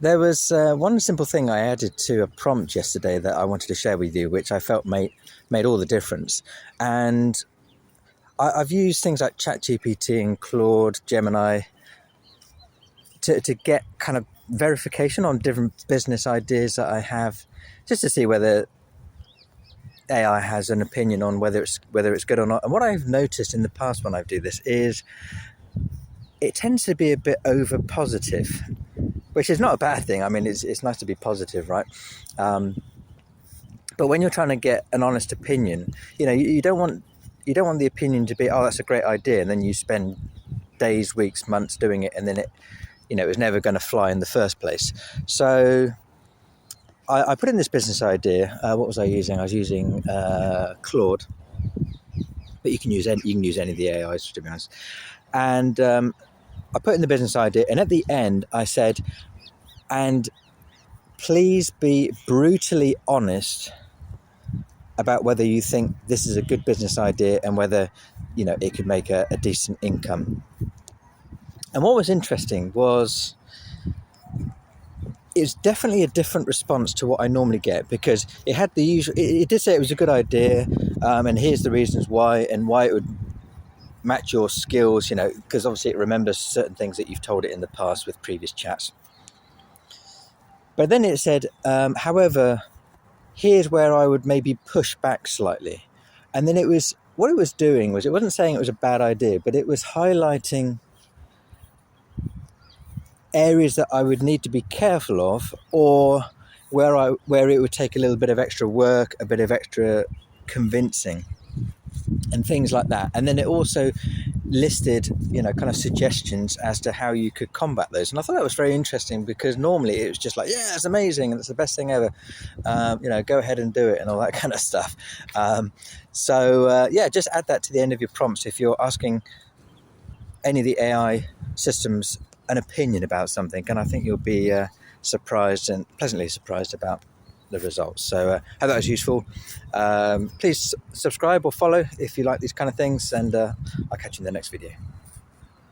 There was one simple thing I added to a prompt yesterday that I wanted to share with you, which I felt made all the difference. And I've used things like ChatGPT and Claude, Gemini to get kind of verification on different business ideas that I have, just to see whether AI has an opinion on whether it's good or not. And what I've noticed in the past when I do this is it tends to be a bit over positive, which is not a bad thing. I mean, it's nice to be positive, right? But when you're trying to get an honest opinion, you don't want the opinion to be, oh, that's a great idea, and then you spend days, weeks, months doing it, and then it was never going to fly in the first place. So I put in this business idea. What was I using? I was using Claude, but you can use any of the AIs, to be honest. And I put in the business idea, and at the end I said, and please be brutally honest about whether you think this is a good business idea and whether it could make a decent income. And what was interesting was it's definitely a different response to what I normally get, because it had the usual, it did say it was a good idea, and here's the reasons why, and why it would match your skills, because obviously it remembers certain things that you've told it in the past with previous chats. But then it said, however, here's where I would maybe push back slightly. And then what it was doing was, it wasn't saying it was a bad idea, but it was highlighting areas that I would need to be careful of, or where it would take a little bit of extra work, a bit of extra convincing, and things like that. And then it also listed, kind of suggestions as to how you could combat those. And I thought that was very interesting, because normally it was just like, yeah, it's amazing and it's the best thing ever. Go ahead and do it and all that kind of stuff. Just add that to the end of your prompts if you're asking any of the AI systems an opinion about something, and I think you'll be surprised and pleasantly surprised about the results. So hope that was useful. Please subscribe or follow if you like these kind of things, and I'll catch you in the next video.